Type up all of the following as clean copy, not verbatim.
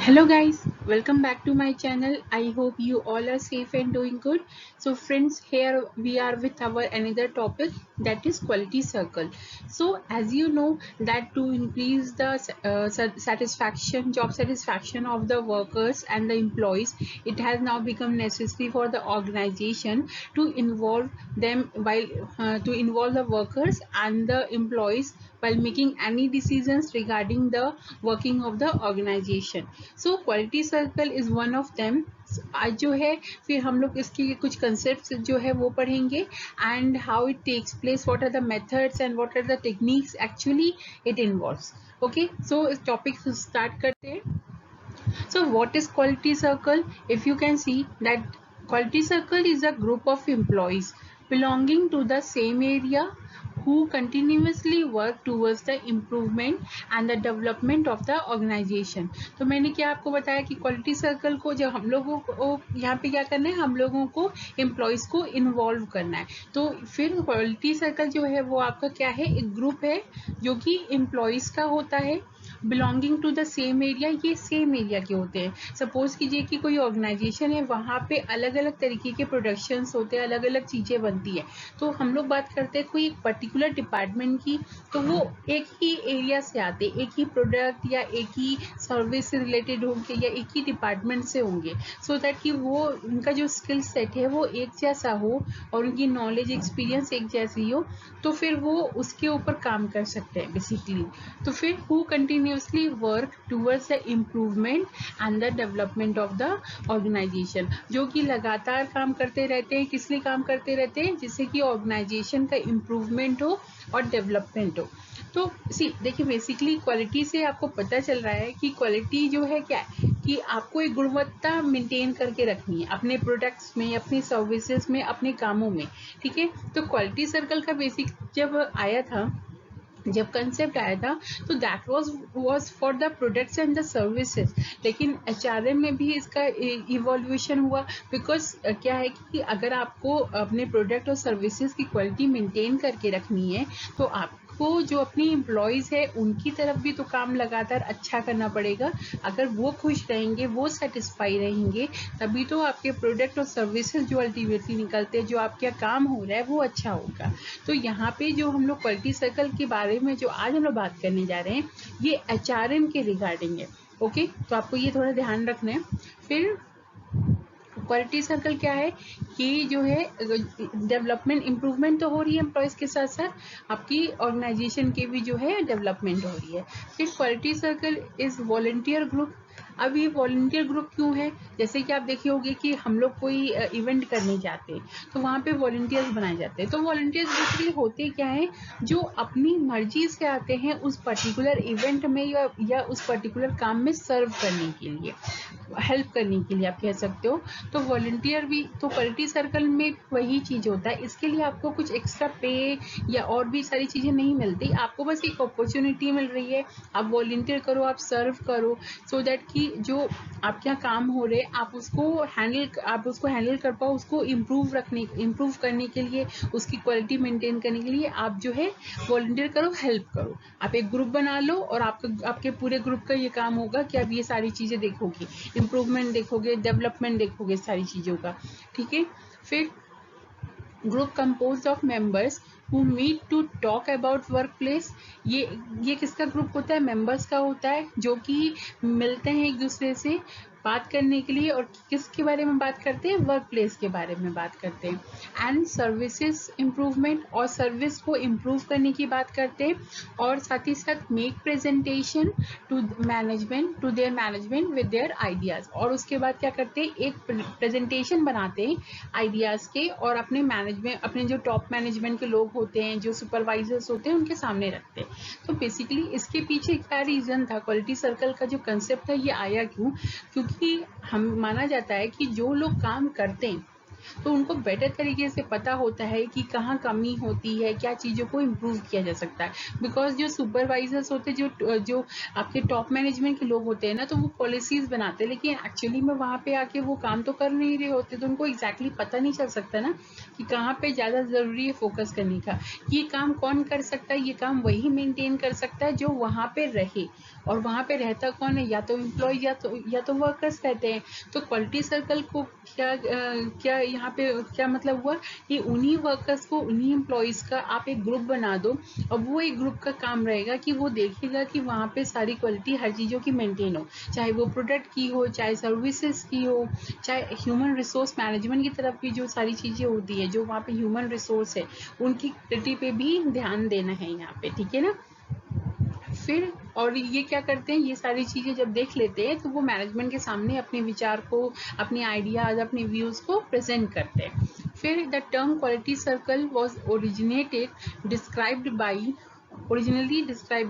Hello guys, welcome back to my channel. I hope you all are safe and doing good. So friends, here we are with our another topic, that is quality circle. So as you know that to increase the job satisfaction of the workers and the employees, it has now become necessary for the organization to involve them to involve the workers and the employees while making any decisions regarding the working of the organization. So quality circle is one of them. आज जो है फिर हम लोग इसके कुछ concept जो है वो पढ़ेंगे and how it takes place, what are the methods and what are the techniques actually it involves. Okay, so इस टॉपिक से स्टार्ट करते हैं. So what is quality circle? If you can see that quality circle is a group of employees belonging to the same area who continuously work towards the improvement and the development of the organization. तो मैंने क्या आपको बताया कि quality circle को जब हम लोगों को यहाँ पे क्या करना है, हम लोगों को एम्प्लॉयज को इन्वॉल्व करना है. तो फिर क्वालिटी सर्कल जो है वो आपका क्या है, एक ग्रुप है जो कि एम्प्लॉयज का होता है, belonging to the same area. ये सेम एरिया के होते हैं. सपोज कीजिए कि कोई ऑर्गेनाइजेशन है, वहाँ पे अलग अलग तरीके के प्रोडक्शंस होते हैं, अलग अलग चीज़ें बनती है. तो हम लोग बात करते हैं कोई एक पर्टिकुलर डिपार्टमेंट की, तो वो एक ही एरिया से आते, एक ही प्रोडक्ट या एक ही सर्विस से रिलेटेड होंगे या एक ही डिपार्टमेंट से होंगे, सो दैट कि वो उनका जो स्किल सेट है वो एक जैसा हो और उनकी नॉलेज एक्सपीरियंस एक जैसी हो, तो फिर वो उसके ऊपर काम कर सकते हैं बेसिकली. तो फिर who continuously work towards the improvement and the development of the organization, जो कि लगातार काम करते रहते हैं. किस लिए काम करते रहते हैं? जिससे कि ऑर्गेनाइजेशन का इम्प्रूवमेंट हो और डेवलपमेंट हो. तो देखिए, बेसिकली क्वालिटी से आपको पता चल रहा है कि क्वालिटी जो है क्या है, कि आपको एक गुणवत्ता मेंटेन करके रखनी है अपने प्रोडक्ट्स में, अपनी सर्विसेज में, अपने कामों में. ठीक है. तो क्वालिटी सर्कल का बेसिक जब कंसेप्ट आया था तो that was for the products and the services. लेकिन एचआरएम में भी इसका इवोल्यूशन हुआ, बिकॉज क्या है कि अगर आपको अपने प्रोडक्ट और सर्विसेज की क्वालिटी मेंटेन करके रखनी है तो आपको जो अपनी एम्प्लॉयज़ है उनकी तरफ भी तो काम लगातार अच्छा करना पड़ेगा. अगर वो खुश रहेंगे, वो सेटिस्फाई रहेंगे, तभी तो आपके प्रोडक्ट और सर्विसेज जो अल्टीमेटली निकलते हैं, जो आपका काम हो रहा है वो अच्छा होगा. तो यहाँ पे जो हम लोग क्वालिटी सर्कल के बारे में जो आज हम लोग बात करने जा रहे हैं, ये एचआरएम के रिगार्डिंग है. ओके, तो आपको ये थोड़ा ध्यान रखना है. फिर क्वालिटी सर्कल क्या है कि जो है डेवलपमेंट, इम्प्रूवमेंट तो हो रही है एम्प्लॉयज़ के साथ साथ आपकी ऑर्गेनाइजेशन की भी जो है डेवलपमेंट हो रही है. फिर quality circle is volunteer group. अब ये वॉलंटियर ग्रुप क्यों है? जैसे कि आप देखे होंगे कि हम लोग कोई इवेंट करने जाते हैं तो वहाँ पे वॉलंटियर्स बनाए जाते हैं. तो वॉलंटियर्स बेसिकली होते क्या हैं, जो अपनी मर्जी से आते हैं उस पर्टिकुलर इवेंट में या उस पर्टिकुलर काम में सर्व करने के लिए, हेल्प करने के लिए आप कह सकते हो. तो वॉलंटियर भी, तो क्वालिटी सर्कल में वही चीज़ होता है. इसके लिए आपको कुछ एक्स्ट्रा पे या और भी सारी चीज़ें नहीं मिलती, आपको बस एक अपॉर्चुनिटी मिल रही है. आप वॉलंटियर करो, आप सर्व करो, सो दैट कि जो आपके यहाँ काम हो रहे आप उसको हैंडल कर पाओ, उसको इम्प्रूव करने के लिए, उसकी क्वालिटी मेंटेन करने के लिए आप जो है वॉलंटियर करो, हेल्प करो. आप एक ग्रुप बना लो और आपके पूरे ग्रुप का ये काम होगा कि आप ये सारी चीज़ें देखोगे, इम्प्रूवमेंट देखोगे, डेवलपमेंट देखोगे, सारी चीज़ों का. ठीक है. फिर group compose of members who meet to talk about workplace. ये किसका ग्रुप होता है? मेंबर्स का होता है, जो कि मिलते हैं एक दूसरे से बात करने के लिए. और किसके बारे में बात करते हैं? वर्क प्लेस के बारे में बात करते हैं. एंड सर्विसेज इम्प्रूवमेंट, और सर्विस को इम्प्रूव करने की बात करते हैं. और साथ ही साथ make presentation to their management with their ideas. और उसके बाद क्या करते हैं? एक प्रेजेंटेशन बनाते हैं आइडियाज़ के, और अपने जो टॉप मैनेजमेंट के लोग होते हैं, जो सुपरवाइजर्स होते हैं, उनके सामने रखते हैं. तो बेसिकली इसके पीछे क्या रीज़न था, क्वालिटी सर्कल का जो कंसेप्ट था ये आया क्यों? क्योंकि हम माना जाता है कि जो लोग काम करते हैं तो उनको बेटर तरीके से पता होता है कि कहाँ कमी होती है, क्या चीज़ों को इम्प्रूव किया जा सकता है। बिकॉज जो सुपरवाइजर्स होते हैं, जो आपके टॉप मैनेजमेंट के लोग होते हैं ना, तो वो पॉलिसीज बनाते हैं, लेकिन एक्चुअली में वहाँ पे आके वो काम तो कर नहीं रहे होते, तो उनको एग्जैक्टली पता नहीं चल सकता ना कि कहाँ पे ज़्यादा ज़रूरी है फोकस करने का। ये काम कौन कर सकता है? ये काम वही मेंटेन कर सकता है जो वहाँ पे रहे। और वहाँ पे रहता कौन है? या तो एम्प्लॉय या तो वर्कर्स रहते हैं। तो क्वालिटी सर्कल को क्या यहाँ पे क्या मतलब हुआ कि उन्हीं वर्कर्स को, उन्हीं एम्प्लॉयज का आप एक ग्रुप बना दो, और वो एक ग्रुप का काम रहेगा कि वो देखेगा कि वहाँ पे सारी क्वालिटी हर चीज़ों की मेंटेन हो, चाहे वो प्रोडक्ट की हो, चाहे सर्विसेज की हो, चाहे ह्यूमन रिसोर्स मैनेजमेंट की तरफ की जो सारी चीज़ें होती है, जो वहाँ पे ह्यूमन रिसोर्स है, उनकी क्वालिटी पे भी ध्यान देना है यहाँ पे, ठीक है ना। फिर और ये क्या करते हैं, ये सारी चीज़ें जब देख लेते हैं तो वो मैनेजमेंट के सामने अपने विचार को, अपने आइडियाज, अपने व्यूज़ को प्रेजेंट करते हैं। फिर the term quality circle was originally described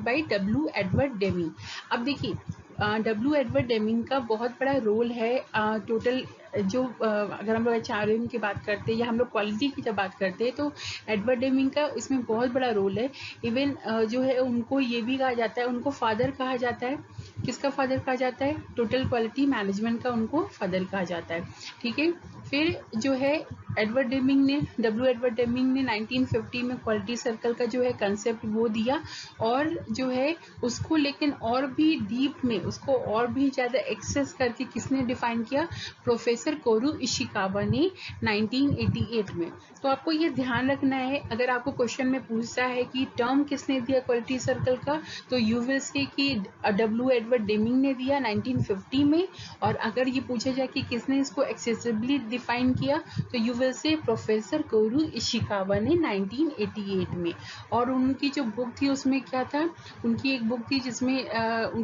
by W Edward Deming. अब देखिए, डब्ल्यू एडवर्ड डेमिंग का बहुत बड़ा रोल है टोटल जो अगर हम लोग HRM की बात करते हैं या हम लोग क्वालिटी की जब बात करते हैं, तो एडवर्ड डेमिंग का इसमें बहुत बड़ा रोल है। इवन जो है उनको ये भी कहा जाता है, उनको फादर कहा जाता है। किसका फादर कहा जाता है? टोटल क्वालिटी मैनेजमेंट का उनको फादर कहा जाता है, ठीक है। फिर जो है डब्ल्यू एडवर्ड डेमिंग ने 1950 में क्वालिटी सर्कल का जो है कंसेप्ट वो दिया, और जो है उसको लेकिन और भी डीप में, उसको और भी ज़्यादा एक्सेस करके किसने डिफाइन किया? प्रोफेसर कोरू इशिकावा ने 1988 में। तो आपको ये ध्यान रखना है, अगर आपको क्वेश्चन में पूछता है कि टर्म किसने दिया क्वालिटी सर्कल का, तो यू विल से कि डब्ल्यू एडवर्ड डेमिंग ने दिया 1950 में। और अगर ये पूछा जाए कि किसने इसको एक्सेसिबली डिफाइन किया, तो you will say professor Kourou Ishikawa ने 1988 में। और उनकी जो बुक थी उसमें क्या था? उनकी एक बुक थी जिसमें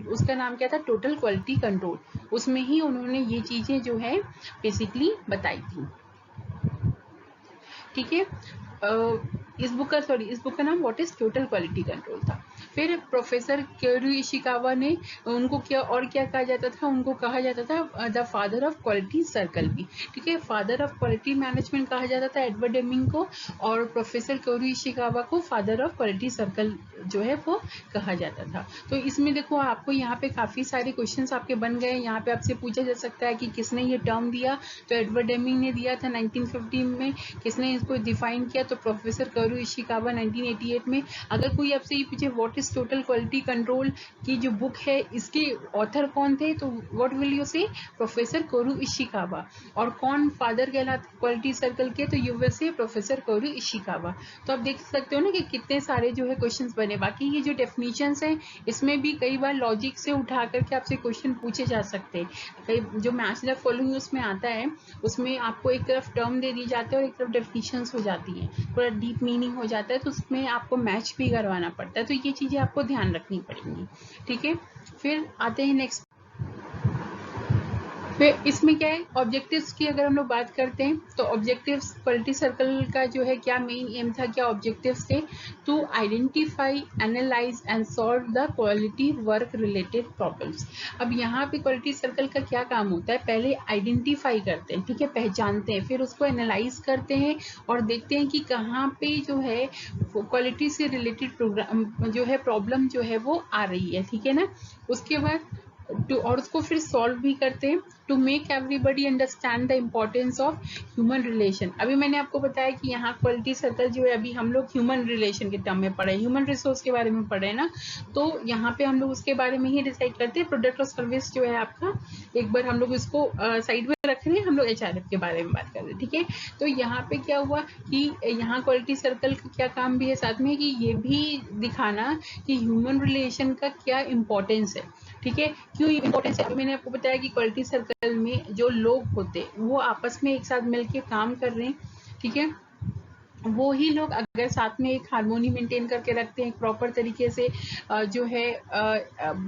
उसका नाम क्या था? Total quality control. उसमें ही उन्होंने ये चीज़ें जो है बेसिकली बताई थी, ठीक है। इस बुक का नाम what is total quality control था। फिर प्रोफेसर क्योरू इशिकावा ने उनको क्या कहा जाता था? उनको कहा जाता था the father of quality circle भी, ठीक है। फादर ऑफ क्वालिटी मैनेजमेंट कहा जाता था एडवर्ड डेमिंग को, और प्रोफेसर क्योरू इशिकावा को फादर ऑफ क्वालिटी सर्कल जो है वो कहा जाता था। तो इसमें देखो, आपको यहाँ पे काफ़ी सारे क्वेश्चंस आपके बन गए। यहाँ पे आपसे पूछा जा सकता है कि किसने ये टर्म दिया, तो एडवर्ड डेमिंग ने दिया था 1950 में। किसने इसको डिफाइन किया? तो प्रोफेसर कोरू इशिकावा 1988 में। अगर कोई आपसे ये पूछे what is total quality control की जो बुक है, इसके ऑथर कौन थे, तो व्हाट विल यू से? प्रोफेसर कोरू इशिकावा। और कौन फादर कहलाते क्वालिटी सर्कल के? तो you will say professor Kourou Ishikawa. तो आप देख सकते हो ना कि कितने सारे जो है क्वेश्चंस बने। बाकी ये जो डेफिनेशंस हैं, इसमें भी कई बार लॉजिक से उठा करके आपसे क्वेश्चन पूछे जा सकते हैं। जो मैच द फॉलोइंग उसमें आता है, उसमें आपको एक तरफ टर्म दे दी जाती है और एक तरफ डेफिनेशंस हो जाती है, थोड़ा डीप मीनिंग हो जाता है, तो उसमें आपको मैच भी करवाना पड़ता है। तो ये चीज़ें आपको ध्यान रखनी पड़ेंगी, ठीक है। फिर आते हैं नेक्स्ट। फिर इसमें क्या है, ऑब्जेक्टिव्स की अगर हम लोग बात करते हैं, तो ऑब्जेक्टिव्स क्वालिटी सर्कल का जो है क्या मेन एम था, क्या ऑब्जेक्टिव्स थे? To identify, analyse and solve the quality work related problems. अब यहाँ पे क्वालिटी सर्कल का क्या काम होता है? पहले आइडेंटिफाई करते हैं, ठीक है, पहचानते हैं, फिर उसको एनालाइज करते हैं और देखते हैं कि कहाँ पे जो है क्वालिटी से रिलेटेड प्रोग्राम जो है प्रॉब्लम जो है वो आ रही है, ठीक है ना। उसके बाद और उसको फिर सॉल्व भी करते हैं, to make everybody understand the importance of human relation. अभी मैंने आपको बताया कि यहाँ क्वालिटी सर्कल जो है, अभी हम लोग ह्यूमन रिलेशन के टर्म में पढ़े, ह्यूमन रिसोर्स के बारे में पढ़े ना, तो यहाँ पे हम लोग उसके बारे में ही डिसाइड करते हैं। प्रोडक्ट और सर्विस जो है आपका, एक बार हम लोग इसको साइड में रख रहे हैं, हम लोग HRF के बारे में बात कर रहे हैं, ठीक है। तो यहाँ पे क्या हुआ कि यहाँ क्वालिटी सर्कल का क्या काम भी है साथ में, कि ये भी दिखाना कि ह्यूमन रिलेशन का क्या इम्पोर्टेंस है, ठीक है। क्यों इम्पोर्टेंस है? मैंने आपको बताया कि क्वालिटी सर्कल में जो लोग होते वो आपस में एक साथ मिलके काम कर रहे हैं, ठीक है। वो ही लोग अगर साथ में एक हार्मोनी मेंटेन करके रखते हैं, प्रॉपर तरीके से जो है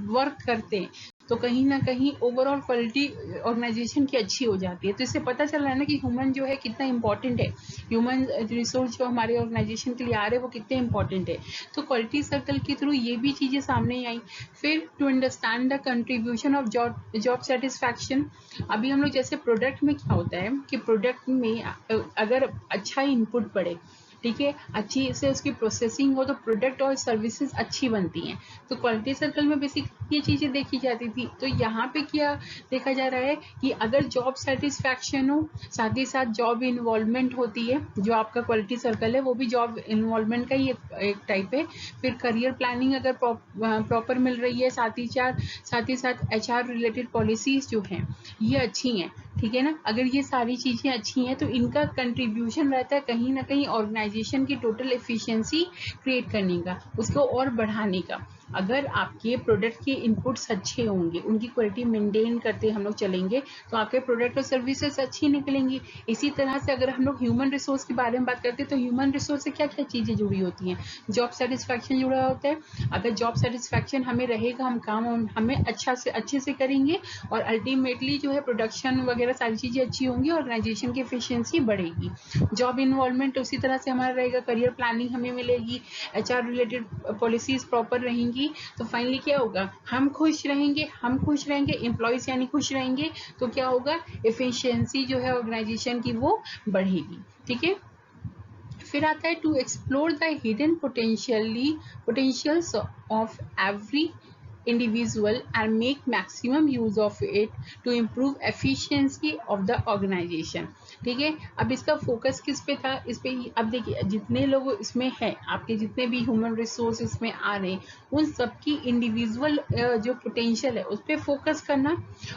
वर्क करते हैं, तो कहीं ना कहीं ओवरऑल क्वालिटी ऑर्गेनाइजेशन की अच्छी हो जाती है। तो इससे पता चल रहा है ना कि ह्यूमन जो है कितना इंपॉर्टेंट है, ह्यूमन रिसोर्स जो हमारे ऑर्गेनाइजेशन के लिए आ रहे हैं वो कितने इंपॉर्टेंट है। तो क्वालिटी सर्कल के थ्रू ये भी चीजें सामने आई। फिर to understand the contribution of job satisfaction. अभी हम लोग जैसे प्रोडक्ट में क्या होता है कि प्रोडक्ट में अगर अच्छा इनपुट पड़े, ठीक है, अच्छी से उसकी प्रोसेसिंग हो तो प्रोडक्ट और सर्विसेज अच्छी बनती हैं। तो क्वालिटी सर्कल में बेसिक ये चीजें देखी जाती थी। तो यहाँ पे क्या देखा जा रहा है कि अगर जॉब सेटिस्फैक्शन हो, साथ ही साथ जॉब इन्वॉल्वमेंट होती है, जो आपका क्वालिटी सर्कल है वो भी जॉब इन्वॉल्वमेंट का ही एक टाइप है। फिर करियर प्लानिंग अगर प्रॉपर मिल रही है, साथ ही साथ HR रिलेटेड पॉलिसीज जो हैं ये अच्छी हैं, ठीक है ना। अगर ये सारी चीजें अच्छी हैं तो इनका कंट्रीब्यूशन रहता है कहीं ना कहीं ऑर्गेनाइजेशन की टोटल एफिशिएंसी क्रिएट करने का, उसको और बढ़ाने का। अगर आपके प्रोडक्ट के इनपुट्स अच्छे होंगे, उनकी क्वालिटी मेंटेन करते हम लोग चलेंगे, तो आपके प्रोडक्ट और सर्विसेज अच्छी निकलेंगी। इसी तरह से अगर हम लोग ह्यूमन रिसोर्स के बारे में बात करते हैं तो ह्यूमन रिसोर्स से क्या क्या चीजें जुड़ी होती हैं। जॉब सेटिस्फैक्शन जुड़ा होता है। अगर जॉब सेटिस्फैक्शन हमें रहेगा, हम काम हमें अच्छे से करेंगे और अल्टीमेटली जो है प्रोडक्शन वगैरह सारी चीजें अच्छी होंगी, ऑर्गेनाइजेशन की एफिशिएंसी बढ़ेगी। जॉब इन्वॉल्वमेंट उसी तरह से हमारा रहेगा, करियर प्लानिंग हमें मिलेगी, HR रिलेटेड पॉलिसीज प्रॉपर रहेंगी। तो फाइनली क्या होगा, हम खुश रहेंगे, एम्प्लॉइज यानी खुश रहेंगे, तो क्या होगा, एफिशिएंसी जो है ऑर्गेनाइजेशन की वो बढ़ेगी, ठीक है। फिर आता है to explore the hidden potentials of every individual and make maximum use of it to improve efficiency of the organization। ठीक है, अब इसका फोकस किस पे था, इस पे अब देखिए जितने लोग इसमें हैं, आपके जितने भी ह्यूमन रिसोर्स इसमें आ रहे हैं, उन सबकी इंडिविजुअल जो पोटेंशियल है उस पर फोकस करना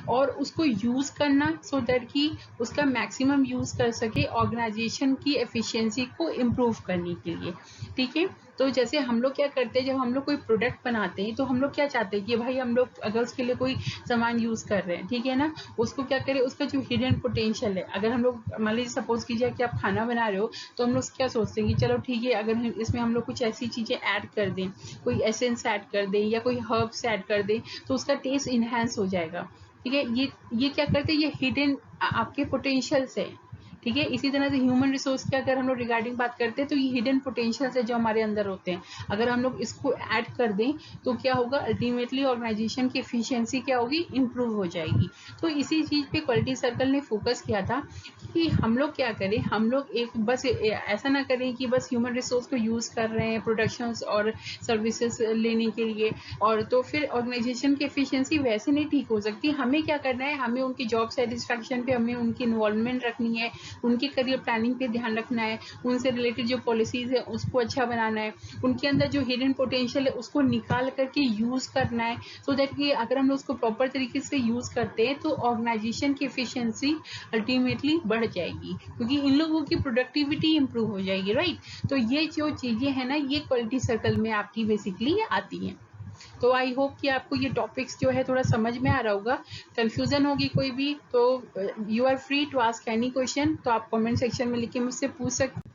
और उसको यूज करना, सो दैट कि उसका मैक्सिमम यूज कर सके ऑर्गेनाइजेशन की एफिशिएंसी को इम्प्रूव करने के लिए, ठीक है। तो जैसे हम लोग क्या करते हैं, जब हम लोग कोई प्रोडक्ट बनाते हैं तो हम लोग क्या चाहते हैं कि भाई हम लोग अगर उसके लिए कोई सामान यूज कर रहे हैं, ठीक है ना, उसको क्या करें, उसका जो हिडन पोटेंशियल है, अगर हम लोग मान लीजिए सपोज कीजिए कि आप खाना बना रहे हो, तो हम लोग क्या सोचते हैं कि चलो ठीक है, अगर इसमें हम लोग कुछ ऐसी चीजें ऐड कर दें, कोई एसेंस ऐड कर दें या कोई हर्ब्स ऐड कर दें, तो उसका टेस्ट इनहेंस हो जाएगा, ठीक है। ये क्या करते हैं, ये हिडन आपके पोटेंशियल्स है, ठीक है। इसी तरह से ह्यूमन रिसोर्स की अगर हम लोग रिगार्डिंग बात करते हैं तो ये हिडन पोटेंशियल है जो हमारे अंदर होते हैं, अगर हम लोग इसको ऐड कर दें तो क्या होगा, अल्टीमेटली ऑर्गेनाइजेशन की एफिशिएंसी क्या होगी, इंप्रूव हो जाएगी। तो इसी चीज पे क्वालिटी सर्कल ने फोकस किया था कि हम लोग क्या करें, हम लोग एक बस ऐसा ना करें कि बस ह्यूमन रिसोर्स को यूज कर रहे हैं प्रोडक्शन और सर्विसेज लेने के लिए, और तो फिर ऑर्गेनाइजेशन की एफिशिएंसी वैसे नहीं ठीक हो सकती। हमें क्या करना है, हमें उनकी जॉब सेटिस्फैक्शन पे हमें उनकी इन्वॉल्वमेंट रखनी है, उनके करियर प्लानिंग पे ध्यान रखना है, उनसे रिलेटेड जो पॉलिसीज है उसको अच्छा बनाना है, उनके अंदर जो हिडन पोटेंशियल है उसको निकाल करके यूज करना है, सो दैट कि अगर हम लोग उसको प्रॉपर तरीके से यूज करते हैं तो ऑर्गेनाइजेशन की एफिशिएंसी अल्टीमेटली बढ़ जाएगी, क्योंकि इन लोगों की प्रोडक्टिविटी इंप्रूव हो जाएगी, राइट। तो ये जो चीजें हैं ना, ये क्वालिटी सर्कल में आपकी बेसिकली आती हैं। तो आई होप कि आपको ये टॉपिक्स जो है थोड़ा समझ में आ रहा होगा। कंफ्यूजन होगी कोई भी तो you are free to ask any question, तो आप कमेंट सेक्शन में लिख के मुझसे पूछ सकते।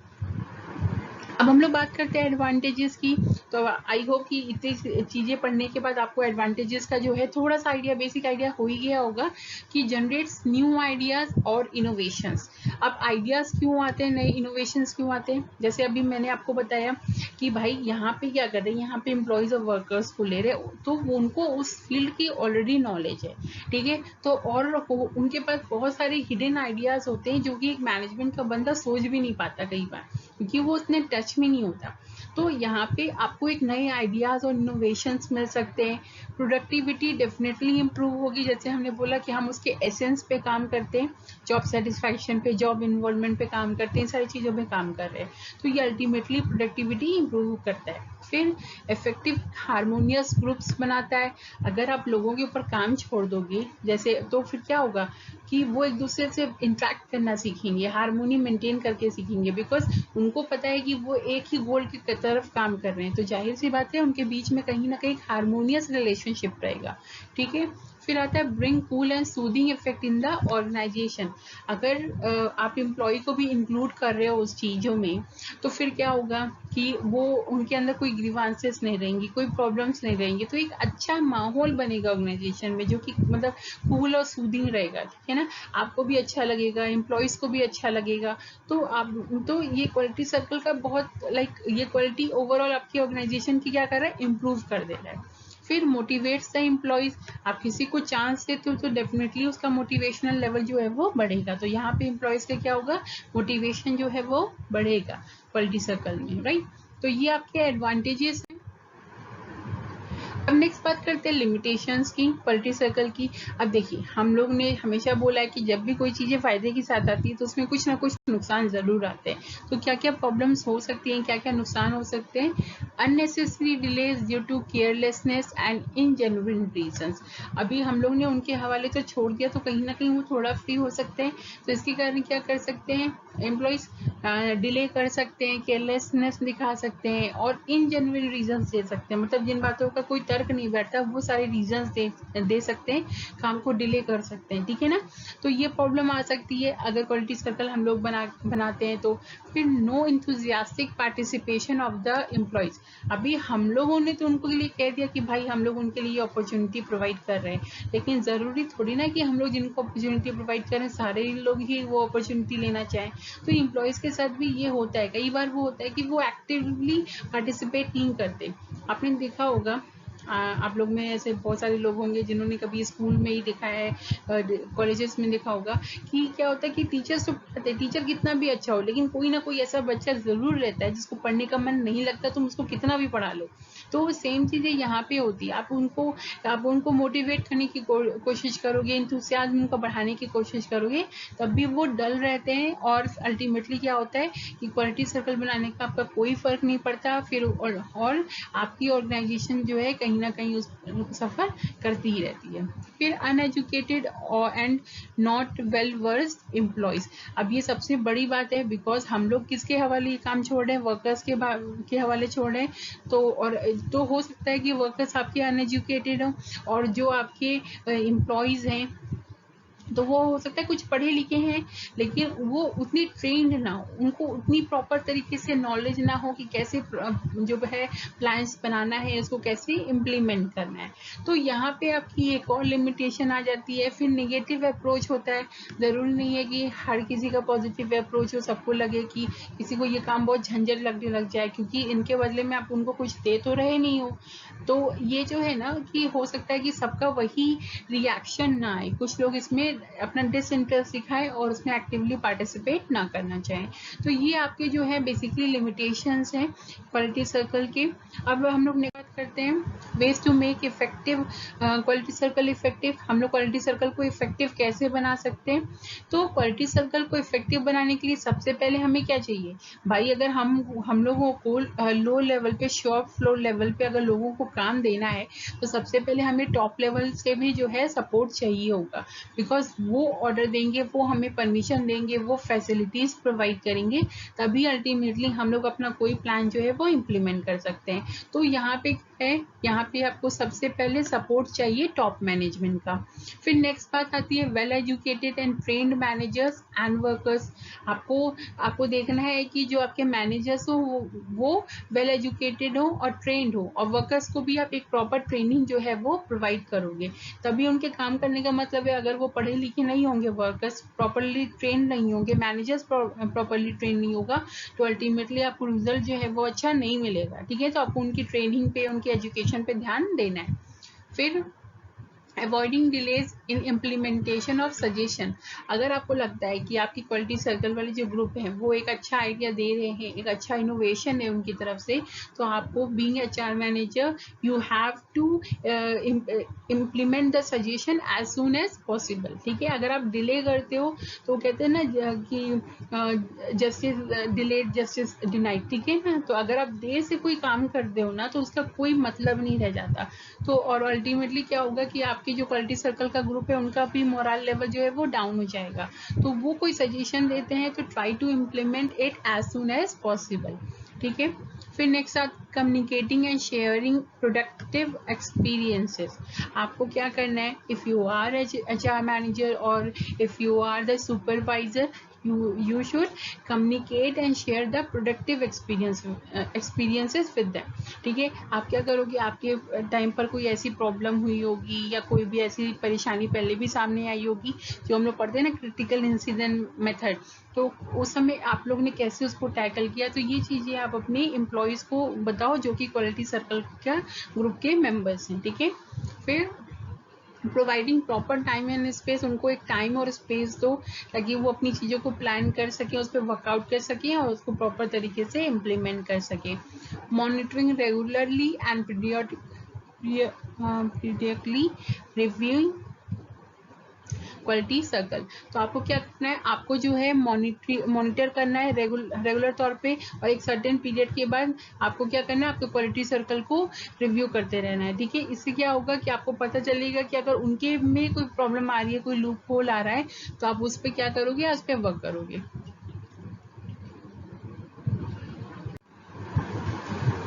अब हम लोग बात करते हैं एडवांटेजेस की। तो आई होप कि इतनी चीजें पढ़ने के बाद आपको एडवांटेजेस का जो है थोड़ा सा आइडिया, बेसिक आइडिया हो ही गया होगा कि जनरेट्स न्यू आइडियाज और इनोवेशंस। अब आइडियाज क्यों आते हैं, नए इनोवेशंस क्यों आते हैं, जैसे अभी मैंने आपको बताया कि भाई यहाँ पे क्या कर रहे हैं, यहाँ पे एम्प्लॉयज और वर्कर्स को ले रहे, तो उनको उस फील्ड की ऑलरेडी नॉलेज है, ठीक है। तो और उनके पास बहुत सारे हिडन आइडियाज होते हैं जो कि एक मैनेजमेंट का बंदा सोच भी नहीं पाता कई बार, क्योंकि वो उतने टच में नहीं होता। तो यहाँ पे आपको एक नए आइडियाज और इनोवेशंस मिल सकते हैं। प्रोडक्टिविटी डेफिनेटली इंप्रूव होगी, जैसे हमने बोला कि हम उसके एसेंस पे काम करते हैं, जॉब सेटिस्फैक्शन पे, जॉब इन्वॉल्वमेंट पे काम करते हैं, सारी चीजों पे काम कर रहे हैं, तो ये अल्टीमेटली प्रोडक्टिविटी इंप्रूव करता है। फिर इफेक्टिव हार्मोनियस ग्रुप्स बनाता है। अगर आप लोगों के ऊपर काम छोड़ दोगे जैसे, तो फिर क्या होगा कि वो एक दूसरे से इंटरेक्ट करना सीखेंगे, हार्मोनी मेंटेन करके सीखेंगे, बिकॉज उनको पता है कि वो एक ही गोल की तरफ काम कर रहे हैं, तो जाहिर सी बात है उनके बीच में कहीं ना कहीं हार्मोनियस रिलेशनशिप रहेगा, ठीक है। फिर आता है bring cool and soothing effect in the organization. अगर आप एम्प्लॉय को भी इंक्लूड कर रहे हो उस चीज़ों में, तो फिर क्या होगा कि वो उनके अंदर कोई ग्रीवांसेस नहीं रहेंगी, कोई प्रॉब्लम्स नहीं रहेंगी, तो एक अच्छा माहौल बनेगा ऑर्गेनाइजेशन में जो कि मतलब कूल और सूदिंग रहेगा, ठीक है ना। आपको भी अच्छा लगेगा, एम्प्लॉयज़ को भी अच्छा लगेगा। तो ये क्वालिटी सर्कल का बहुत ये क्वालिटी ओवरऑल आपकी ऑर्गेनाइजेशन की क्या कर रहा है, इम्प्रूव कर दे रहा है। फिर मोटिवेट्स द एम्प्लॉयज। आप किसी को चांस देते हो तो डेफिनेटली उसका मोटिवेशनल लेवल जो है वो बढ़ेगा। तो यहाँ पे एम्प्लॉयज का क्या होगा, मोटिवेशन जो है वो बढ़ेगा क्वालिटी सर्कल में, राइट। तो ये आपके एडवांटेजेस हैं। अब नेक्स्ट बात करते हैं लिमिटेशंस की, क्वालिटी सर्कल की। अब देखिए, हम लोग ने हमेशा बोला है कि जब भी कोई चीज़ें फायदे के साथ आती है तो उसमें कुछ ना कुछ नुकसान जरूर आते हैं। तो क्या क्या प्रॉब्लम्स हो सकती हैं, क्या क्या नुकसान हो सकते हैं। Unnecessary delays due to carelessness and ingenuine reasons. अभी हम लोग ने उनके हवाले तो छोड़ दिया, तो कहीं ना कहीं वो थोड़ा फ्री हो सकते हैं। तो इसके कारण क्या कर सकते हैं एम्प्लॉयज, डिले कर सकते हैं, केयरलेसनेस दिखा सकते हैं और इनजेन्युइन रीजंस दे सकते हैं। मतलब जिन बातों का कोई तर्क नहीं बैठता वो सारे रीजंस दे सकते हैं, काम को डिले कर सकते हैं, ठीक है ना। तो ये प्रॉब्लम आ सकती है अगर क्वालिटी सर्कल हम लोग बनाते हैं तो। फिर no enthusiastic participation of the employees. अभी हम लोगों ने तो उनको लिए कह दिया कि भाई हम लोग उनके लिए अपॉर्चुनिटी प्रोवाइड कर रहे हैं, लेकिन ज़रूरी थोड़ी ना कि हम लोग जिनको अपॉर्चुनिटी प्रोवाइड कर रहे हैं सारे लोग ही वो अपॉर्चुनिटी लेना चाहें। तो एम्प्लॉयज़ के साथ भी ये होता है, कई बार वो होता है कि वो एक्टिवली पार्टिसिपेट नहीं करते। आपने देखा होगा, आप लोग में ऐसे बहुत सारे लोग होंगे जिन्होंने कभी स्कूल में ही देखा है, कॉलेजेस में देखा होगा कि क्या होता है कि टीचर्स तो पढ़ाते हैं, टीचर कितना भी अच्छा हो, लेकिन कोई ना कोई ऐसा बच्चा ज़रूर रहता है जिसको पढ़ने का मन नहीं लगता, तुम उसको कितना भी पढ़ा लो। तो सेम चीज़ें यहाँ पे होती है। आप उनको मोटिवेट करने की कोशिश करोगे, इंथुसियाज्म उनका बढ़ाने की कोशिश करोगे, तब भी वो डल रहते हैं और अल्टीमेटली क्या होता है कि क्वालिटी सर्कल बनाने का आपका कोई फर्क नहीं पड़ता फिर, और आपकी ऑर्गेनाइजेशन जो है कहीं ना कहीं उस सफ़र करती ही रहती है। फिर uneducated and not well versed employees. अब ये सबसे बड़ी बात है, बिकॉज हम लोग किसके हवाले ये काम छोड़ रहे हैं, वर्कर्स के हवाले छोड़ रहे हैं। तो हो सकता है कि वर्कर्स आपके अनएजुकेटेड हो और जो आपके एम्प्लॉयज हैं तो वो हो सकता है कुछ पढ़े लिखे हैं लेकिन वो उतनी ट्रेंड ना हो, उनको उतनी प्रॉपर तरीके से नॉलेज ना हो कि कैसे जो है प्लान्स बनाना है, उसको कैसे इम्प्लीमेंट करना है। तो यहाँ पे आपकी एक और लिमिटेशन आ जाती है। फिर नेगेटिव अप्रोच होता है। ज़रूरी नहीं है कि हर किसी का पॉजिटिव अप्रोच हो, सबको लगे कि किसी को ये काम बहुत झंझट लगने लग जाए, क्योंकि इनके बदले में आप उनको कुछ दे तो रहे नहीं हो। तो ये जो है ना कि हो सकता है कि सबका वही रिएक्शन ना आए, कुछ लोग इसमें अपना डिसइंटरेस्ट दिखाएं और उसमें एक्टिवली पार्टिसिपेट ना करना चाहें। तो ये आपके जो है बेसिकली लिमिटेशंस हैं क्वालिटी सर्कल के। अब हम लोग बात करते हैं ways to make effective quality circle effective. हम लोग क्वालिटी सर्कल को इफेक्टिव कैसे बना सकते हैं। तो क्वालिटी सर्कल को इफेक्टिव बनाने के लिए सबसे पहले हमें क्या चाहिए भाई, अगर हम लोगों को लो लेवल पे, शॉप फ्लोर लेवल पे अगर लोगों को काम देना है तो सबसे पहले हमें टॉप लेवल से भी जो है सपोर्ट चाहिए होगा, बिकॉज वो ऑर्डर देंगे, वो हमें परमिशन देंगे, वो फैसिलिटीज प्रोवाइड करेंगे, तभी अल्टीमेटली हम लोग अपना कोई प्लान जो है वो इम्प्लीमेंट कर सकते हैं। तो यहाँ पे आपको सबसे पहले सपोर्ट चाहिए टॉप मैनेजमेंट का। फिर नेक्स्ट बात आती है well educated and trained managers and workers. आपको देखना है कि जो आपके मैनेजर्स हो वो वेल एजुकेटेड हो और ट्रेंड हो, और वर्कर्स को भी आप एक प्रॉपर ट्रेनिंग जो है वो प्रोवाइड करोगे, तभी उनके काम करने का मतलब है। अगर वो पढ़े लिखे नहीं होंगे, वर्कर्स प्रॉपरली ट्रेन नहीं होंगे, मैनेजर्स प्रॉपरली ट्रेन नहीं होगा, तो अल्टीमेटली आपको रिजल्ट जो है वो अच्छा नहीं मिलेगा, ठीक है। तो आपको उनकी ट्रेनिंग पे, उनकी एजुकेशन पे ध्यान देना है। फिर avoiding delays in implementation of suggestion. अगर आपको लगता है कि आपकी क्वालिटी सर्कल वाले जो ग्रुप हैं वो एक अच्छा आइडिया दे रहे हैं, एक अच्छा इनोवेशन है उनकी तरफ से, तो आपको being HR manager you have to implement the suggestion as soon as possible, ठीक है। अगर आप डिले करते हो तो कहते हैं ना कि जस्टिस डिलेड जस्टिस डिनाइड, ठीक है ना। तो अगर आप देर से कोई काम करते हो ना तो उसका कोई मतलब नहीं रह जाता। तो और अल्टीमेटली क्या होगा कि आपकी जो क्वालिटी सर्कल का ग्रुप है उनका भी मोरल लेवल जो है वो डाउन हो जाएगा। तो वो कोई सजेशन देते हैं तो try to implement it as soon as possible, ठीक है। फिर next communicating and sharing productive experiences. आपको क्या करना है, if you are HR manager और if you are the supervisor, you should communicate and share the productive experiences with them। ठीक है, आप क्या करोगे, आपके टाइम पर कोई ऐसी प्रॉब्लम हुई होगी या कोई भी ऐसी परेशानी पहले भी सामने आई होगी, जो हम लोग पढ़ते हैं ना क्रिटिकल इंसिडेंट मेथड, तो उस समय आप लोग ने कैसे उसको टैकल किया, तो ये चीज़ें आप अपने एम्प्लॉयज़ को बताओ जो कि क्वालिटी सर्कल का ग्रुप के मेंबर्स हैं। ठीक है, फिर providing proper time and space, उनको एक टाइम और स्पेस दो ताकि वो अपनी चीज़ों को प्लान कर सकें, उस पर वर्कआउट कर सकें और उसको प्रॉपर तरीके से इम्प्लीमेंट कर सकें। Monitoring regularly and periodically reviewing quality circle. तो आपको क्या करना है, आपको जो है मॉनिटर करना है रेगुलर तौर पे, और एक सर्टेन पीरियड के बाद आपको क्या करना है, आपके क्वालिटी सर्कल को रिव्यू करते रहना है। ठीक है, इससे क्या होगा कि आपको पता चलेगा कि अगर उनके में कोई प्रॉब्लम आ रही है, कोई लूप होल आ रहा है, तो आप उस पर क्या करोगे, उस पर वर्क करोगे।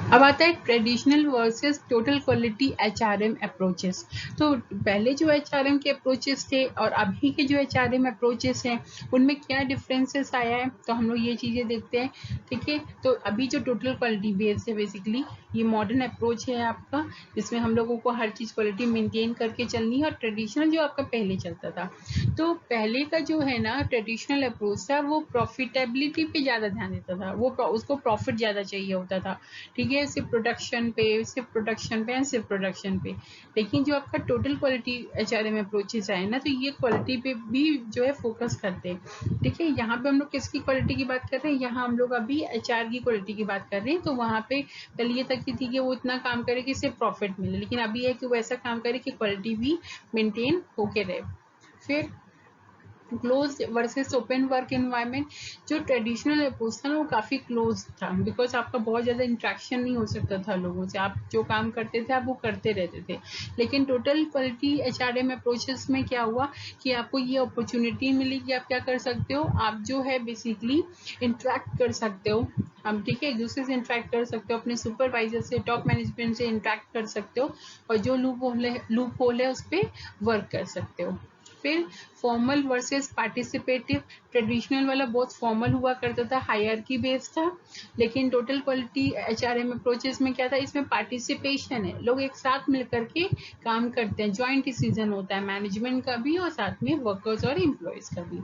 अब आता है traditional versus total quality HRM approaches. तो पहले जो HRM के अप्रोचेस थे और अभी के जो HRM अप्रोचेस हैं, उनमें क्या डिफरेंसेस आया है, तो हम लोग ये चीज़ें देखते हैं। ठीक है, तो अभी जो टोटल क्वालिटी बेस्ड है, बेसिकली ये मॉडर्न अप्रोच है आपका, जिसमें हम लोगों को हर चीज़ क्वालिटी मेंटेन करके चलनी है, और ट्रेडिशनल जो आपका पहले चलता था, तो पहले का जो है ना ट्रेडिशनल अप्रोच था, वो प्रॉफिटेबिलिटी पे ज़्यादा ध्यान देता था, वो उसको प्रॉफिट ज़्यादा चाहिए होता था। ठीक है, सिर्फ प्रोडक्शन पे एंड सिर्फ प्रोडक्शन पे। लेकिन जो आपका टोटल क्वालिटी HRM अप्रोचेस है ना, तो ये क्वालिटी पे भी जो है फोकस करते हैं। ठीक है, यहाँ पे हम लोग किसकी क्वालिटी की बात कर रहे हैं, यहाँ हम लोग अभी HR की क्वालिटी की बात कर रहे हैं। तो वहाँ पे पहले ये तक की थी कि वो इतना काम करे कि सिर्फ प्रॉफिट मिले, लेकिन अभी है कि वो ऐसा काम करे कि क्वालिटी भी मेंटेन होके रहे। फिर close versus open work environment. जो ट्रेडिशनल अप्रोच था ना, वो काफ़ी क्लोज था, बिकॉज आपका बहुत ज़्यादा इंट्रैक्शन नहीं हो सकता था लोगों से, आप जो काम करते थे आप वो करते रहते थे। लेकिन टोटल क्वालिटी HRM अप्रोचेस में क्या हुआ कि आपको ये अपॉर्चुनिटी मिली कि आप क्या कर सकते हो, आप जो है बेसिकली इंट्रैक्ट कर सकते हो, हम ठीक है एक दूसरे से इंट्रैक्ट कर सकते हो, अपने सुपरवाइजर से, टॉप मैनेजमेंट से इंट्रैक्ट कर सकते हो, और जो लूप होल है उस पर वर्क कर सकते हो। फिर फॉर्मल वर्सेस पार्टिसिपेटिव। ट्रेडिशनल वाला बहुत फॉर्मल हुआ करता था, हायरार्की बेस्ड था, लेकिन टोटल क्वालिटी HRM अप्रोचेस में क्या था, इसमें पार्टिसिपेशन है, लोग एक साथ मिलकर के काम करते हैं, ज्वाइंट डिसीजन होता है मैनेजमेंट का भी और साथ में वर्कर्स और एम्प्लॉयज का भी।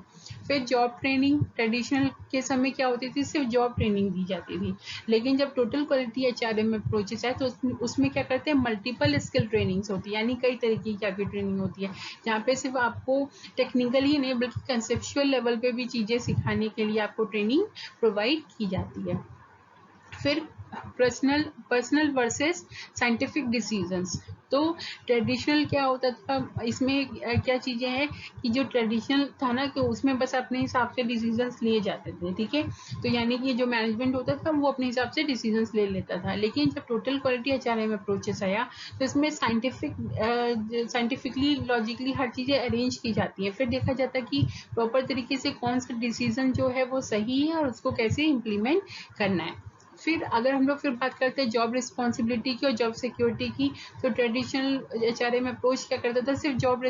फिर जॉब ट्रेनिंग। ट्रेडिशनल के समय क्या होती थी, सिर्फ जॉब ट्रेनिंग दी जाती थी, लेकिन जब टोटल क्वालिटी HRM अप्रोचेस है तो उसमें क्या करते हैं, मल्टीपल स्किल ट्रेनिंग्स होती है, यानी कई तरीके की आपकी ट्रेनिंग होती है, जहाँ पे सिर्फ आपको टेक्निकल ही नहीं बल्कि कंसेप्चुअल लेवल पे भी चीज़ें सिखाने के लिए आपको ट्रेनिंग प्रोवाइड की जाती है। फिर पर्सनल वर्सेस साइंटिफिक डिसीजंस। तो ट्रेडिशनल क्या होता था, इसमें क्या चीज़ें हैं कि जो ट्रेडिशनल था ना, कि उसमें बस अपने हिसाब से डिसीजंस लिए जाते थे। ठीक है, तो यानी कि जो मैनेजमेंट होता था वो अपने हिसाब से डिसीजंस ले लेता था, लेकिन जब टोटल क्वालिटी HRM अप्रोचेस आया तो इसमें साइंटिफिकली लॉजिकली हर चीज़ें अरेंज की जाती है, फिर देखा जाता है कि प्रॉपर तरीके से कौन सा डिसीजन जो है वो सही है और उसको कैसे इम्प्लीमेंट करना है। फिर अगर हम लोग फिर बात करते हैं जॉब रिस्पॉन्सिबिलिटी की और जॉब सिक्योरिटी की, तो ट्रेडिशनल HRM अप्रोच क्या करता था, सिर्फ जॉब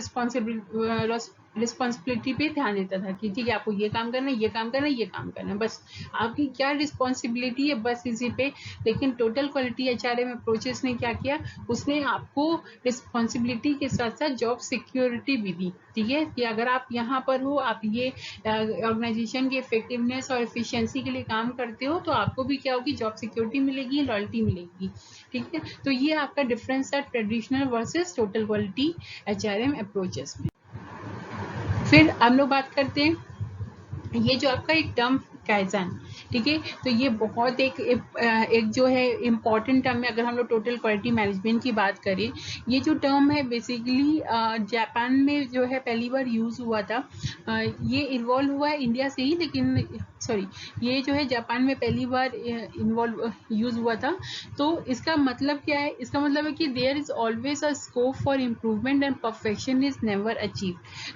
रिस्पॉन्सिबिलिटी पे ध्यान देता था कि ठीक है आपको ये काम करना है, ये काम करना है, ये काम करना है, बस आपकी क्या रिस्पॉन्सिबिलिटी है बस इसी पे। लेकिन टोटल क्वालिटी HRM अप्रोचेस ने क्या किया, उसने आपको रिस्पॉन्सिबिलिटी के साथ साथ जॉब सिक्योरिटी भी दी। ठीक है, कि अगर आप यहाँ पर हो, आप ये ऑर्गेनाइजेशन की इफेक्टिवनेस और एफिशिएंसी के लिए काम करते हो, तो आपको भी क्या होगी, जॉब सिक्योरिटी मिलेगी, लॉयल्टी मिलेगी। ठीक है, तो ये आपका डिफरेंस है traditional versus total quality HRM approaches में। फिर हम लोग बात करते हैं, ये जो आपका एक टर्म काइजन, ठीक है, तो ये बहुत एक जो है इम्पॉर्टेंट टर्म है। अगर हम लोग टोटल क्वालिटी मैनेजमेंट की बात करें, ये जो टर्म है बेसिकली जापान में जो है पहली बार यूज़ हुआ था। ये इन्वॉल्व हुआ है इंडिया से ही, लेकिन सॉरी ये जो है जापान में पहली बार यूज़ हुआ था। तो इसका मतलब क्या है, इसका मतलब है कि there is always a scope for improvement and perfection is never achieve.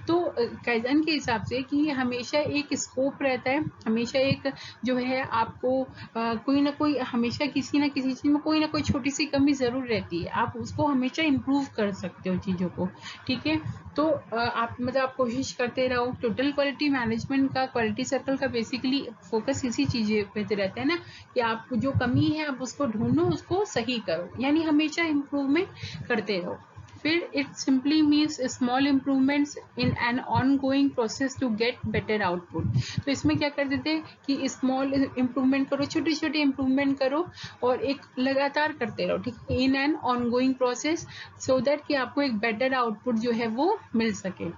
तो काइजन के हिसाब से कि हमेशा एक स्कोप रहता है, हमेशा हमेशा एक जो है आपको कोई ना कोई हमेशा किसी ना किसी चीज़ में कोई ना कोई छोटी सी कमी ज़रूर रहती है, आप उसको हमेशा इम्प्रूव कर सकते हो चीज़ों को, ठीक है। तो आप मतलब आप कोशिश करते रहो। टोटल क्वालिटी मैनेजमेंट का, क्वालिटी सर्कल का बेसिकली फोकस इसी चीज़ें पे रहता है ना, कि आपको जो कमी है आप उसको ढूंढो, उसको सही करो, यानी हमेशा इम्प्रूवमेंट करते रहो। फिर it simply means small improvements in an ongoing process to get better output. तो इसमें क्या कर देते हैं कि स्मॉल इम्प्रूवमेंट करो, छोटे छोटे इम्प्रूवमेंट करो और एक लगातार करते रहो, ठीक है, इन an ongoing process, so that कि आपको एक बेटर आउटपुट जो है वो मिल सके।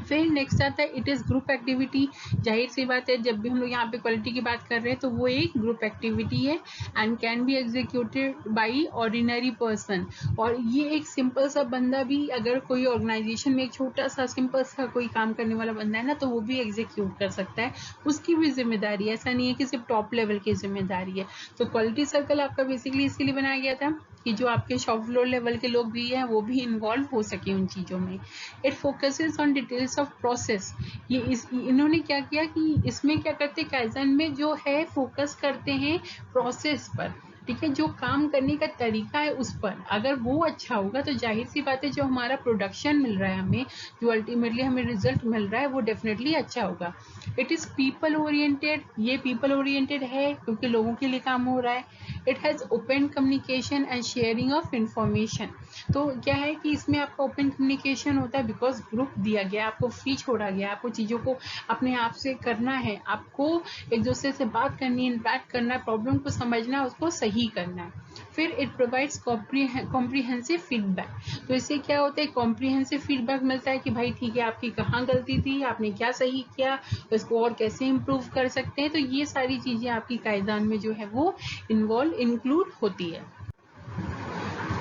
फिर नेक्स्ट आता है इट इज़ ग्रुप एक्टिविटी। जाहिर सी बात है, जब भी हम लोग यहाँ पे क्वालिटी की बात कर रहे हैं तो वो एक ग्रुप एक्टिविटी है and can be executed by ordinary person. और ये एक सिंपल सा बंदा भी, अगर कोई ऑर्गेनाइजेशन में एक छोटा सा सिंपल सा कोई काम करने वाला बंदा है ना, तो वो भी एग्जीक्यूट कर सकता है, उसकी भी जिम्मेदारी है, ऐसा नहीं है कि सिर्फ टॉप लेवल की जिम्मेदारी है। तो क्वालिटी सर्कल आपका बेसिकली इसीलिए बनाया गया था कि जो आपके शॉप फ्लोर लेवल के लोग भी हैं वो भी इन्वॉल्व हो सके उन चीज़ों में। It focuses on details of process. ये इन्होंने क्या किया कि इसमें क्या करते, काइज़न में जो है फोकस करते हैं प्रोसेस पर, ठीक है, जो काम करने का तरीका है उस पर। अगर वो अच्छा होगा तो जाहिर सी बात है जो हमारा प्रोडक्शन मिल रहा है हमें, जो अल्टीमेटली हमें रिजल्ट मिल रहा है वो डेफिनेटली अच्छा होगा। It is people oriented. ये पीपल ओरिएंटेड है क्योंकि लोगों के लिए काम हो रहा है। It has open communication and sharing of information. तो क्या है कि इसमें आपका ओपन कम्युनिकेशन होता है, बिकॉज ग्रुप दिया गया, आपको फ्री छोड़ा गया, आपको चीज़ों को अपने आप से करना है, आपको एक दूसरे से बात करनी है, इंटरेक्ट करना है, प्रॉब्लम को समझना है, उसको सही करना है। फिर इट प्रोवाइड्स कॉम्प्रीहेंसिव फीडबैक। तो इससे क्या होता है, कॉम्प्रीहेंसिव फीडबैक मिलता है कि भाई ठीक है, आपकी कहाँ गलती थी, आपने क्या सही किया, इसको और कैसे इम्प्रूव कर सकते हैं। तो ये सारी चीज़ें आपकी कायदान में जो है वो इंक्लूड होती है।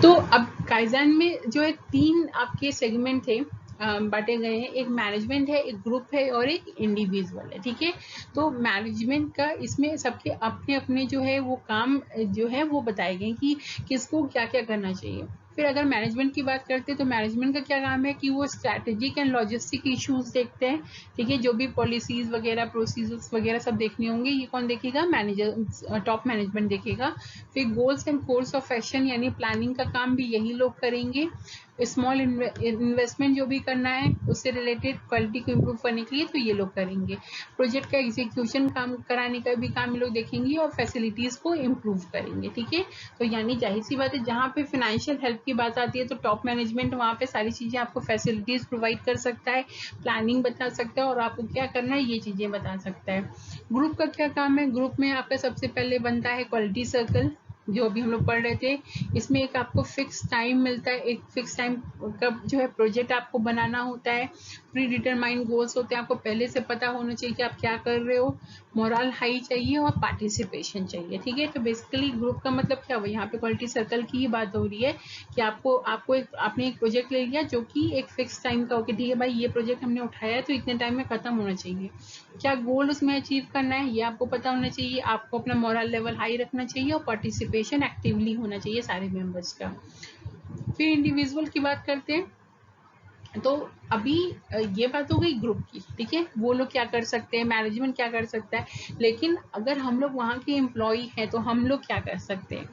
तो अब काइज़न में जो है 3 आपके सेगमेंट थे, बांटे गए हैं। एक मैनेजमेंट है, एक ग्रुप है और एक इंडिविजुअल है, ठीक है। तो मैनेजमेंट का इसमें सबके अपने अपने जो है वो काम जो है वो बताए गए कि किसको क्या क्या करना चाहिए। फिर अगर मैनेजमेंट की बात करते हैं तो मैनेजमेंट का क्या काम है कि वो स्ट्रैटेजिक एंड लॉजिस्टिक इश्यूज देखते हैं, ठीक है, जो भी पॉलिसीज वगैरह प्रोसीजर्स वगैरह सब देखने होंगे, ये कौन देखेगा, मैनेजर, टॉप मैनेजमेंट देखेगा। फिर goals and course of action यानी प्लानिंग का काम भी यही लोग करेंगे। स्मॉल इन्वेस्टमेंट जो भी करना है उससे रिलेटेड क्वालिटी को इम्प्रूव करने के लिए तो ये लोग करेंगे। प्रोजेक्ट का एग्जीक्यूशन काम कराने का भी काम ये लोग देखेंगे और फैसिलिटीज को इम्प्रूव करेंगे, ठीक है। तो यानी जाहिर सी बात है, जहाँ पे फाइनेंशियल हेल्प की बात आती है तो टॉप मैनेजमेंट वहाँ पे सारी चीज़ें आपको फैसिलिटीज प्रोवाइड कर सकता है, प्लानिंग बता सकता है और आपको क्या करना है ये चीज़ें बता सकता है। ग्रुप का क्या काम है, ग्रुप में आपका सबसे पहले बनता है क्वालिटी सर्कल, जो अभी हम लोग पढ़ रहे थे। इसमें एक आपको फिक्स टाइम मिलता है, एक फिक्स टाइम का जो है प्रोजेक्ट आपको बनाना होता है। प्री डिटरमाइंड गोल्स होते हैं, आपको पहले से पता होना चाहिए कि आप क्या कर रहे हो। मोरल हाई चाहिए और पार्टिसिपेशन चाहिए, ठीक है। तो बेसिकली ग्रुप का मतलब क्या हुआ, यहाँ पे क्वालिटी सर्कल की ही बात हो रही है कि आपको आपने एक प्रोजेक्ट ले लिया जो कि एक फिक्स टाइम का हो कि ठीक है भाई ये प्रोजेक्ट हमने उठाया है तो इतने टाइम में खत्म होना चाहिए। क्या गोल उसमें अचीव करना है ये आपको पता होना चाहिए, आपको अपना मोरल लेवल हाई रखना चाहिए और पार्टिसिपेशन एक्टिवली होना चाहिए सारे मेंबर्स का। फिर इंडिविजुअल की बात करते हैं। तो अभी ये बात हो गई ग्रुप की, ठीक है, वो लोग क्या कर सकते हैं, मैनेजमेंट क्या कर सकता है। लेकिन अगर हम लोग वहाँ के एम्प्लॉय हैं तो हम लोग क्या कर सकते हैं।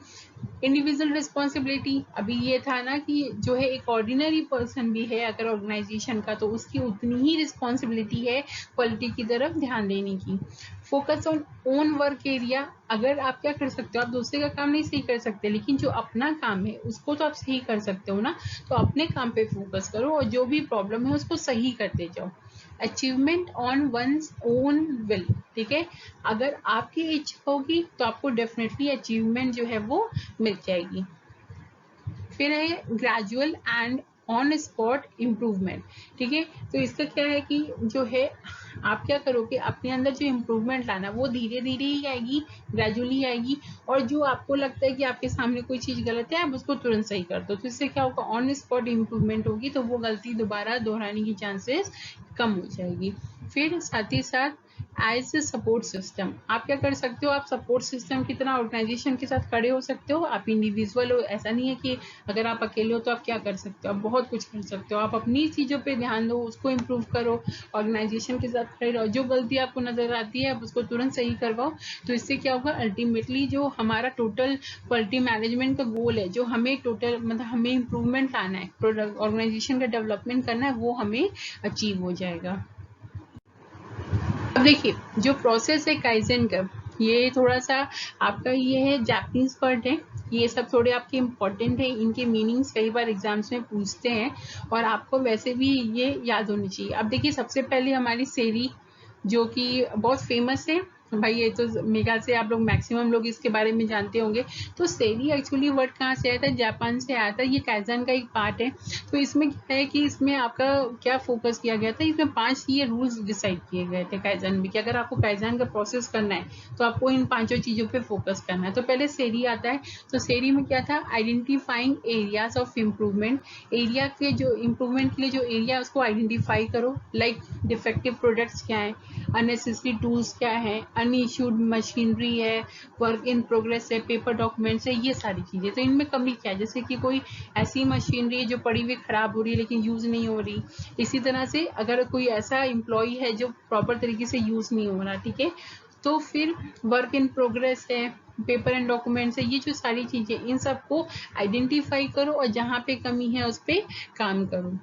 इंडिविजुअल रिस्पॉन्सिबिलिटी, अभी ये था ना कि जो है एक ऑर्डिनरी पर्सन भी है अगर ऑर्गेनाइजेशन का, तो उसकी उतनी ही रिस्पॉन्सिबिलिटी है क्वालिटी की तरफ ध्यान देने की। Focus on own work area, अगर आप क्या कर सकते हो, आप दूसरे का काम नहीं सही कर सकते, लेकिन जो अपना काम है उसको तो आप सही कर सकते हो ना। तो अपने काम पे फोकस करो और जो भी प्रॉब्लम है उसको सही करते जाओ। Achievement on one's own will, ठीक है, अगर आपकी इच्छा होगी तो आपको डेफिनेटली अचीवमेंट जो है वो मिल जाएगी। फिर है gradual and on spot improvement, ठीक है। तो इसका क्या है कि जो है आप क्या करोगे, अपने अंदर जो इम्प्रूवमेंट लाना वो धीरे धीरे ही आएगी, ग्रेजुअली आएगी। और जो आपको लगता है कि आपके सामने कोई चीज़ गलत है आप उसको तुरंत सही कर दो, तो इससे क्या होगा, ऑन स्पॉट इम्प्रूवमेंट होगी, तो वो गलती दोबारा दोहराने की चांसेस कम हो जाएगी। फिर साथ ही साथ एज ए सपोर्ट सिस्टम। आप क्या कर सकते हो, आप सपोर्ट सिस्टम की तरह ऑर्गेनाइजेशन के साथ खड़े हो सकते हो। आप इंडिविजुअल हो, ऐसा नहीं है कि अगर आप अकेले हो तो आप क्या कर सकते हो, आप बहुत कुछ कर सकते हो। आप अपनी चीज़ों पे ध्यान दो, उसको इम्प्रूव करो, ऑर्गेनाइजेशन के साथ खड़े रहो, जो गलती आपको नजर आती है आप उसको तुरंत सही करवाओ। तो इससे क्या होगा, अल्टीमेटली जो हमारा टोटल क्वालिटी मैनेजमेंट का गोल है, जो हमें टोटल मतलब हमें इम्प्रूवमेंट लाना है, प्रोडक्ट ऑर्गेनाइजेशन का डेवलपमेंट करना है, वो हमें अचीव हो जाएगा। अब देखिए जो प्रोसेस है काइजेन का, ये थोड़ा सा आपका ये है जापानीज वर्ड है, ये सब थोड़े आपके इम्पोर्टेंट है, इनके मीनिंग्स कई बार एग्जाम्स में पूछते हैं और आपको वैसे भी ये याद होनी चाहिए। अब देखिए सबसे पहले हमारी सेरी जो कि बहुत फेमस है भाई, ये तो मेगा से आप लोग मैक्सिमम लोग इसके बारे में जानते होंगे। तो सेरी एक्चुअली वर्ड कहाँ से आया था, जापान से आया था, ये काइजन का एक पार्ट है। तो इसमें क्या है कि इसमें आपका क्या फोकस किया गया था, इसमें 5 ये रूल्स डिसाइड किए गए थे काइजन में कि अगर आपको काइजन का प्रोसेस करना है तो आपको इन 5 चीजों पे फोकस करना है। तो पहले सेरी आता है। तो सेरी में क्या था, identifying areas of improvement, area के जो इम्प्रूवमेंट के लिए जो एरिया उसको आइडेंटिफाई करो, लाइक डिफेक्टिव प्रोडक्ट्स क्या है, अननेसेसरी टूल्स क्या है, अनइश्यूड मशीनरी है, वर्क इन प्रोग्रेस है, पेपर डॉक्यूमेंट्स है, ये सारी चीजें। तो इनमें कमी क्या है, जैसे कि कोई ऐसी मशीनरी है जो पड़ी हुई खराब हो रही है लेकिन यूज नहीं हो रही। इसी तरह से अगर कोई ऐसा एम्प्लॉय है जो प्रॉपर तरीके से यूज नहीं हो रहा, ठीक है। तो फिर वर्क इन प्रोग्रेस है, पेपर एंड डॉक्यूमेंट्स है, ये जो सारी चीजें, इन सबको आइडेंटिफाई करो और जहाँ पे कमी है उस पर काम करो।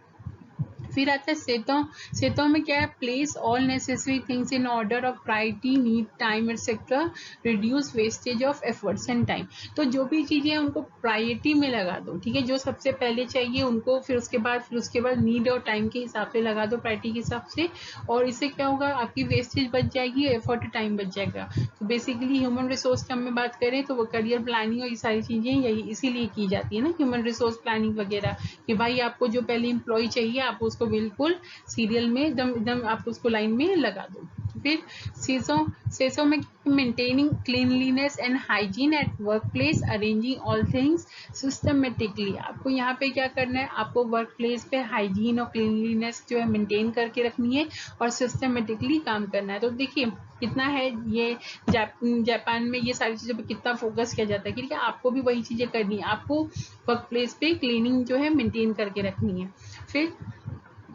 फिर आता है सेतों। सेतों में क्या है, place all necessary things in order of priority, need, time etcetera, reduce wastage of efforts and time. तो जो भी चीजें हैं उनको प्रायोरिटी में लगा दो, ठीक है, जो सबसे पहले चाहिए उनको, फिर उसके बाद नीड और टाइम के हिसाब से लगा दो, प्रायोरिटी के हिसाब से। और इससे क्या होगा, आपकी वेस्टेज बच जाएगी, एफर्ट टाइम बच जाएगा। तो बेसिकली ह्यूमन रिसोर्स का में बात करें तो वो करियर प्लानिंग और ये सारी चीजें यही इसीलिए की जाती है ना, ह्यूमन रिसोर्स प्लानिंग वगैरह, कि भाई आपको जो पहले एम्प्लॉय चाहिए आप उसको बिल्कुल सीरियल में एकदम आप उसको लाइन में लगा दो। फिर सेसों में maintaining cleanliness and hygiene at work place, arranging all things systematically. आपको यहाँ पे क्या करना है, आपको वर्क प्लेस पे हाइजीन और क्लीनलीनेस जो है मेंटेन करके रखनी है और सिस्टमेटिकली काम करना है। तो देखिए कितना है ये जापान में ये सारी चीजों पे कितना फोकस किया जाता है, क्योंकि आपको भी वही चीजें करनी है, आपको वर्क प्लेस पे क्लीनिंग जो है मेंटेन करके रखनी है। फिर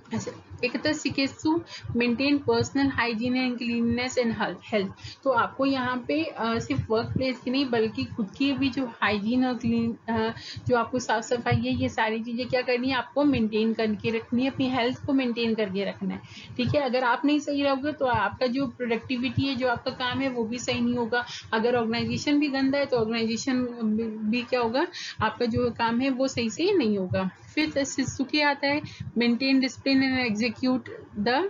अच्छा, एक था सिकेसु, maintain personal hygiene and cleanliness and health. तो आपको यहाँ पे सिर्फ वर्क प्लेस की नहीं बल्कि खुद की भी जो हाइजीन और क्लीन जो आपको साफ सफाई है, ये सारी चीजें क्या करनी है, आपको मेंटेन करके रखनी है, अपनी हेल्थ को मेंटेन करके रखना है, ठीक है। अगर आप नहीं सही रहोगे तो आपका जो प्रोडक्टिविटी है, जो आपका काम है, वो भी सही नहीं होगा। अगर ऑर्गेनाइजेशन भी गंदा है तो ऑर्गेनाइजेशन भी क्या होगा, आपका जो काम है वो सही से नहीं होगा। फिर सुखी आता है, maintain discipline and execute the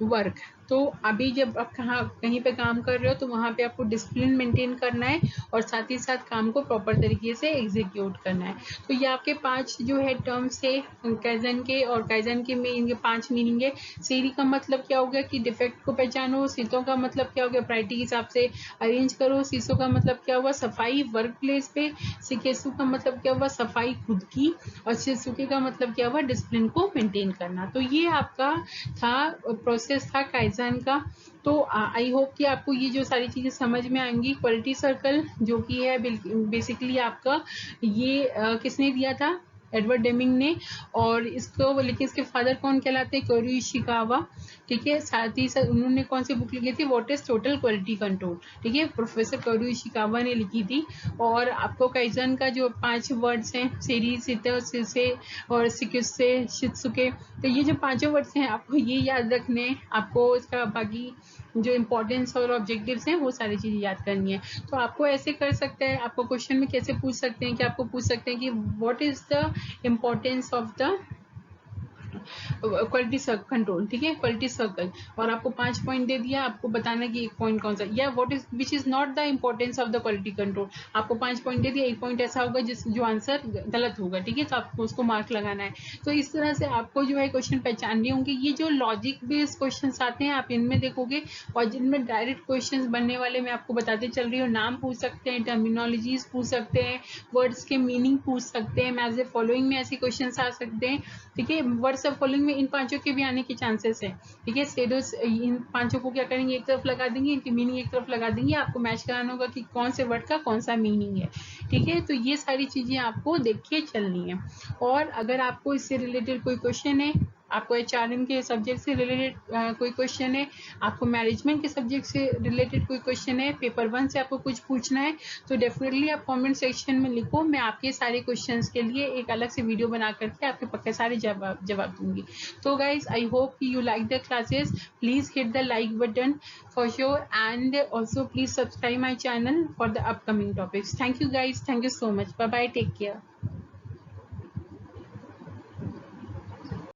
work. तो अभी जब आप कहीं पे काम कर रहे हो तो वहां पे आपको डिसिप्लिन मेंटेन करना है और साथ ही साथ काम को प्रॉपर तरीके से एग्जीक्यूट करना है। तो ये आपके 5 जो है टर्म्स है काइजन के, और काइजन के में इनके 5 मीनिंग है। सीरी का मतलब क्या हो गया कि डिफेक्ट को पहचानो, सीतों का मतलब क्या हो गया, प्रायोरिटी के हिसाब से अरेंज करो, सीसो का मतलब क्या हुआ, सफाई वर्क प्लेस पे, सिकेसु का मतलब क्या हुआ, सफाई खुद की, और शिसुके का मतलब क्या हुआ, डिसिप्लिन को मेंटेन करना। तो ये आपका था प्रोसेस था काइजन का। तो आई होप कि आपको ये जो सारी चीजें समझ में आएंगी। क्वालिटी सर्कल जो कि है बेसिकली आपका ये किसने दिया था, एडवर्ड डेमिंग ने। और इसको लेकिन इसके फादर कौन कहलाते हैं, कोरी इशिकावा, ठीक है। साथ ही साथ उन्होंने कौन सी बुक लिखी थी, what is total quality control, ठीक है, प्रोफेसर कोरी इशिकावा ने लिखी थी। और आपको काइजन का जो 5 वर्ड्स हैं, सेरी, सिते, सिसे और सिकिसे, शित्सुके, तो ये जो 5 वर्ड्स हैं आपको ये याद रखने हैं। आपको इसका बाकी जो इम्पोर्टेंस और ऑब्जेक्टिव्स हैं वो सारी चीजें याद करनी है। तो आपको ऐसे कर सकते हैं, आपको क्वेश्चन में कैसे पूछ सकते हैं कि आपको पूछ सकते हैं कि what is the importance of the quality control, ठीक है, क्वालिटी सर्कल। और आपको 5 पॉइंट दे दिया, आपको बताना कि एक पॉइंट कौन सा, या what is which is not the importance of the quality control. आपको 5 पॉइंट दे दिया, एक पॉइंट ऐसा होगा जो आंसर गलत होगा, ठीक है, तो आपको उसको मार्क लगाना है। तो इस तरह से आपको जो है क्वेश्चन पहचानने होंगे। ये जो लॉजिक बेस्ड क्वेश्चन आते हैं आप इनमें देखोगे, और जिनमें डायरेक्ट क्वेश्चन बनने वाले मैं आपको बताते चल रही हूँ। नाम पूछ सकते हैं, टर्मिनोलॉजीज पूछ सकते हैं, वर्ड्स के मीनिंग पूछ सकते हैं, एज ए फॉलोइंग में ऐसे क्वेश्चन आ सकते हैं, ठीक है। वर्ड व्हाट्स द फॉलोइंग में इन पांचों के भी आने के चांसेस है, ठीक है। स्टेडोस इन पांचों को क्या करेंगे, एक तरफ लगा देंगे, इनकी मीनिंग एक तरफ लगा देंगे, आपको मैच कराना होगा कि कौन से वर्ड का कौन सा मीनिंग है, ठीक है। तो ये सारी चीजें आपको देख के चलनी है। और अगर आपको इससे रिलेटेड कोई क्वेश्चन है, आपको HRM के सब्जेक्ट से रिलेटेड कोई क्वेश्चन है, आपको मैनेजमेंट के सब्जेक्ट से रिलेटेड कोई क्वेश्चन है, पेपर 1 से आपको कुछ पूछना है, तो डेफिनेटली आप कमेंट सेक्शन में लिखो, मैं आपके सारे क्वेश्चंस के लिए एक अलग से वीडियो बना करके आपके पक्के सारे जवाब दूंगी। तो guys I hope you like the classes, please hit the like button for sure, and also please subscribe my channel for the upcoming topics. Thank you guys, thank you so much, bye bye, take care.